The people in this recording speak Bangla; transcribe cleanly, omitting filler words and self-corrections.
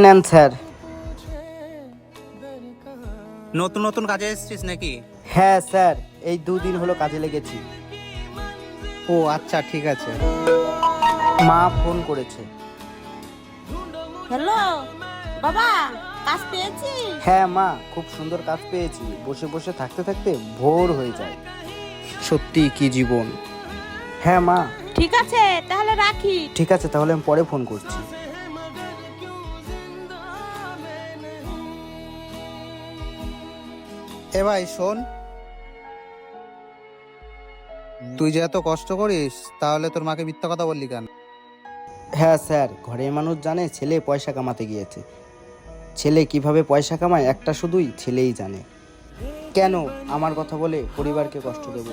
নেন স্যার। নতুন নতুন কাজে এসেছিস নাকি? হ্যাঁ স্যার, এই 2 দিন হলো কাজে লেগেছি। ও আচ্ছা, ঠিক আছে। মা ফোন করেছে। হ্যালো বাবা, কাজ পেয়েছিস? হ্যাঁ মা, খুব সুন্দর কাজ পেয়েছি। বসে বসে থাকতে থাকতে ভোর হয়ে যায়। সত্যি কি জীবন। হ্যাঁ মা। ঠিক আছে তাহলে রাখি। ঠিক আছে, তাহলে আমি পরে ফোন করছি। এ ভাই শোন, তুই যে এত কষ্ট করিস, তাহলে তোর মাকে মিথ্যা কথা বললি কেন? হ্যাঁ স্যার, ঘরের মানুষ জানে ছেলে পয়সা কামাতে গিয়েছে। ছেলে কিভাবে পয়সা কামায় একটা শুধুই ছেলেই জানে। কেন আমার কথা বলে পরিবারকে কষ্ট দেব?